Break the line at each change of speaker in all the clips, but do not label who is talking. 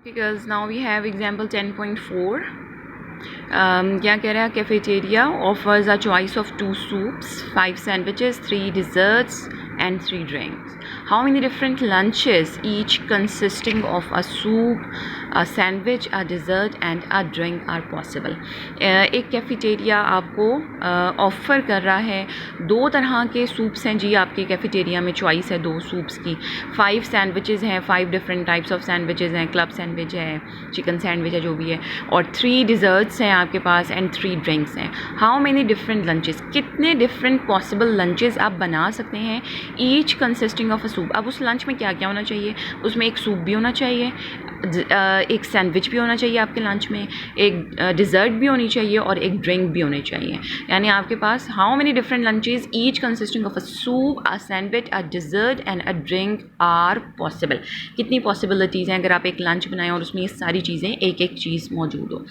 Because now we have example 10.4. क्या कह रहा है? Cafeteria offers a choice of 2 soups, 5 sandwiches, 3 desserts and 3 drinks. How many different lunches, each consisting of a soup, a sandwich, a dessert and a drink are possible? एक cafeteria आपको offer कर रहा है 2 तरह के सूप्स हैं जी, आपके cafeteria में चॉइस है 2 सूप्स की, 5 सैंडविचेज़ हैं, 5 डिफरेंट टाइप्स ऑफ सैंडविचेज़ हैं, क्लब सैंडविच है, चिकन सैंडविच है, जो भी है, और 3 डिज़र्ट्स हैं आपके पास एंड 3 ड्रिंक्स हैं. हाउ मेनी डिफरेंट लंचेस, कितने डिफरेंट पॉसिबल लंचेस आप बना सकते हैं, each consisting of a soup. अब उस लंच में क्या क्या होना चाहिए? उसमें एक सूप भी होना चाहिए, एक सैंडविच भी होना चाहिए आपके लंच में, एक डिज़र्ट भी होनी चाहिए और एक ड्रिंक भी होनी चाहिए. यानी आपके पास how many different lunches each consisting of a soup, a sandwich, a dessert and a drink are possible. कितनी पॉसिबिलिटीज़ हैं अगर आप एक लंच बनाएं और उसमें ये सारी चीज़ें एक एक चीज़ मौजूद हो.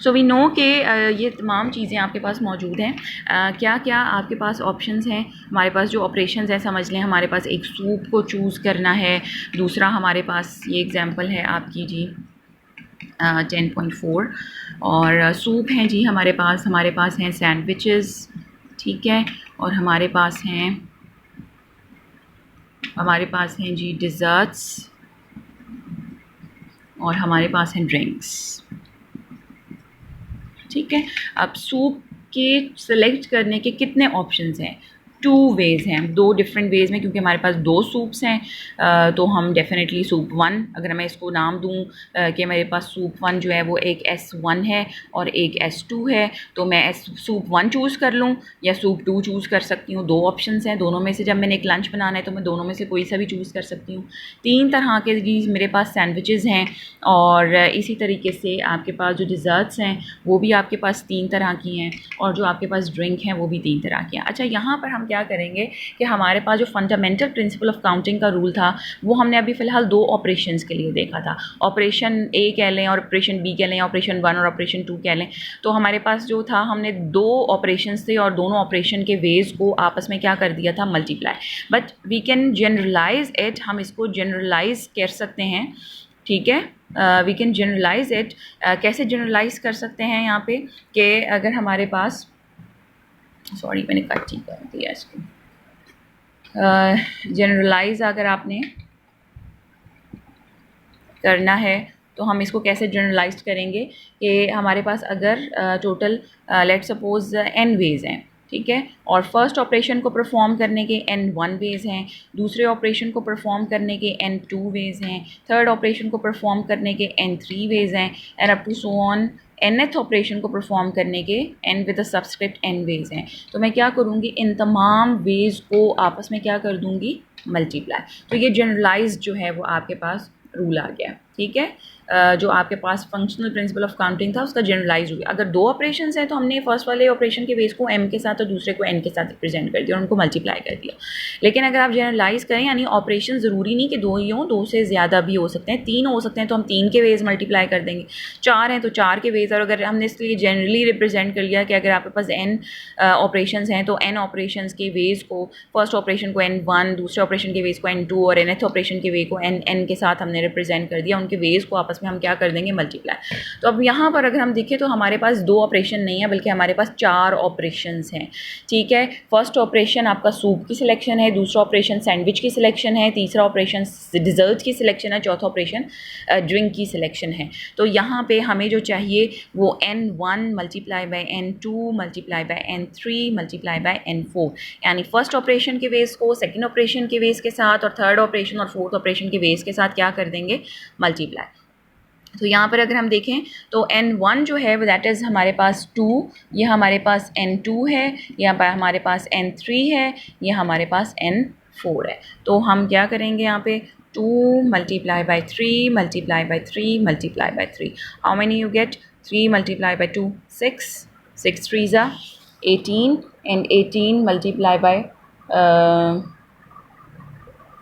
सो वी नो कि ये तमाम चीज़ें आपके पास मौजूद हैं. क्या क्या आपके पास ऑप्शंस हैं? हमारे पास जो ऑपरेशंस हैं समझ लें, हमारे पास एक सूप को चूज़ करना है, दूसरा हमारे पास ये एग्जांपल है आपकी जी 10.4, और सूप हैं जी हमारे पास हैं सैंडविचेस, ठीक है, और हमारे पास हैं जी डिज़र्ट्स, और हमारे पास हैं ड्रिंक्स, ठीक है. अब सूप के सेलेक्ट करने के कितने ऑप्शंस हैं? 2 वेज़ हैं, 2 डिफरेंट वेज़ में, क्योंकि हमारे पास 2 सूप्स हैं तो हम डेफिनेटली सूप 1, अगर मैं इसको नाम दूं कि मेरे पास सूप 1 जो है वो एक S1 है और एक S2 है, तो मैं सूप 1 चूज़ कर लूं या सूप 2 चूज़ कर सकती हूँ. 2 ऑप्शंस हैं, दोनों में से जब मैंने एक लंच बनाना है तो मैं दोनों में से कोई सा भी चूज़ कर सकती हूँ. 3 तरह के जी मेरे पास सैंडविचेज़ हैं, और इसी तरीके से आपके पास जो डिज़र्ट्स हैं वो भी आपके पास 3 तरह की हैं, और जो आपके पास ड्रिंक हैं वो भी 3 तरह की हैं. अच्छा, यहाँ पर हम क्या करेंगे कि हमारे पास जो फंडामेंटल प्रिंसिपल ऑफ काउंटिंग का रूल था वो हमने अभी फ़िलहाल 2 ऑपरेशंस के लिए देखा था. ऑपरेशन ए कह लें और ऑपरेशन बी कह लें, ऑपरेशन 1 और ऑपरेशन 2 कह लें. तो हमारे पास जो था, हमने 2 ऑपरेशंस थे और दोनों ऑपरेशन के वेज़ को आपस में क्या कर दिया था? Multiply. But we can generalise it, हम इसको जनरलाइज कर सकते हैं, ठीक है. We can generalise it. कैसे जनरलाइज कर सकते हैं यहाँ पे कि अगर हमारे पास, सॉरी मैंने कट ही कर दिया इसको, जनरलाइज अगर आपने करना है तो हम इसको कैसे जनरलाइज करेंगे कि हमारे पास अगर total let suppose n ways हैं, ठीक है, और फर्स्ट ऑपरेशन को परफॉर्म करने के n1 वेज़ हैं, दूसरे ऑपरेशन को परफॉर्म करने के n2 वेज़ हैं, थर्ड ऑपरेशन को परफॉर्म करने के n3 वेज़ हैं, and up to so on nth operation को परफॉर्म करने के n with the subscript n ways हैं. तो मैं क्या करूँगी? इन तमाम वेज़ को आपस में क्या कर दूँगी? मल्टीप्लाई. तो ये जनरलाइज जो है वो आपके पास रूल आ गया, ठीक है. जो आपके पास फंक्शनल प्रिंसिपल ऑफ काउंटिंग था उसका जनरलाइज हो गया. अगर 2 ऑपरेशंस हैं तो हमने फर्स्ट वाले ऑपरेशन के वेज को m के साथ और दूसरे को n के साथ रिप्रेजेंट कर दिया और उनको मल्टीप्लाई कर दिया. लेकिन अगर आप जनरलाइज करें, यानी ऑपरेशन ज़रूरी नहीं कि 2 ही हों, 2 से ज़्यादा भी हो सकते हैं, 3 हो सकते हैं तो हम 3 के वेज मल्टीप्लाई कर देंगे, 4 हैं तो 4 के वेज. और अगर हमने इसलिए जनरली रिप्रेजेंट कर लिया कि अगर आपके पास n ऑपरेशंस हैं तो n ऑपरेशंस के वेज को, फर्स्ट ऑपरेशन को n1, दूसरे ऑपरेशन के वेज को n2 और nth ऑपरेशन के वे को n के साथ हमने रिप्रेजेंट कर दिया, उनके वेज को आपस में हम क्या कर देंगे? मल्टीप्लाई. तो अब यहाँ पर अगर हम देखें तो हमारे पास 2 ऑपरेशन नहीं है बल्कि हमारे पास 4 ऑपरेशंस हैं, ठीक है. फर्स्ट ऑपरेशन आपका सूप की सिलेक्शन है, दूसरा ऑपरेशन सैंडविच की सिलेक्शन है, तीसरा ऑपरेशन डिज़र्ट की सिलेक्शन है, चौथा ऑपरेशन ड्रिंक की सिलेक्शन है. तो यहाँ पे हमें जो चाहिए वो n1 multiply by n2 multiply by n3 multiply by n4, यानी फर्स्ट ऑपरेशन के वेज को सेकंड ऑपरेशन के वेज के साथ और थर्ड ऑपरेशन और फोर्थ ऑपरेशन के वेज के साथ क्या कर देंगे? मल्टीप्लाई. तो यहाँ पर अगर हम देखें तो n1 जो है दैट इज़ हमारे पास 2, ये हमारे पास n2 है, यहाँ पर हमारे पास n3 है, ये हमारे पास n4 है. तो हम क्या करेंगे यहाँ पे? 2 multiply by 3 multiply by 3 multiply by 3. How many you get? 3 multiply by 2 6, 6 3 ज़ा 18 एंड 18 मल्टीप्लाई बाई,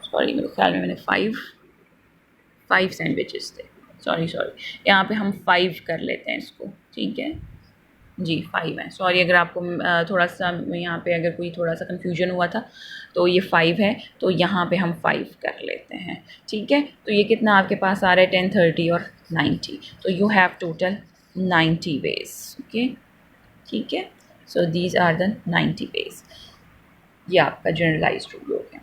सॉरी मेरे ख्याल में मैंने 5 सैंडविचेस थे, सॉरी यहाँ पे हम 5 कर लेते हैं इसको, ठीक है. जी 5 है, सॉरी अगर आपको थोड़ा सा यहाँ पे अगर कोई थोड़ा सा कन्फ्यूजन हुआ था, तो ये 5 है, तो यहाँ पे हम 5 कर लेते हैं, ठीक है। तो ये कितना आपके पास आ रहा है 10, 30 और 90, तो you have total 90 ways, okay, ठीक है। So these are the 90 ways. ये आपका जनरलाइज्ड रूल हो गया।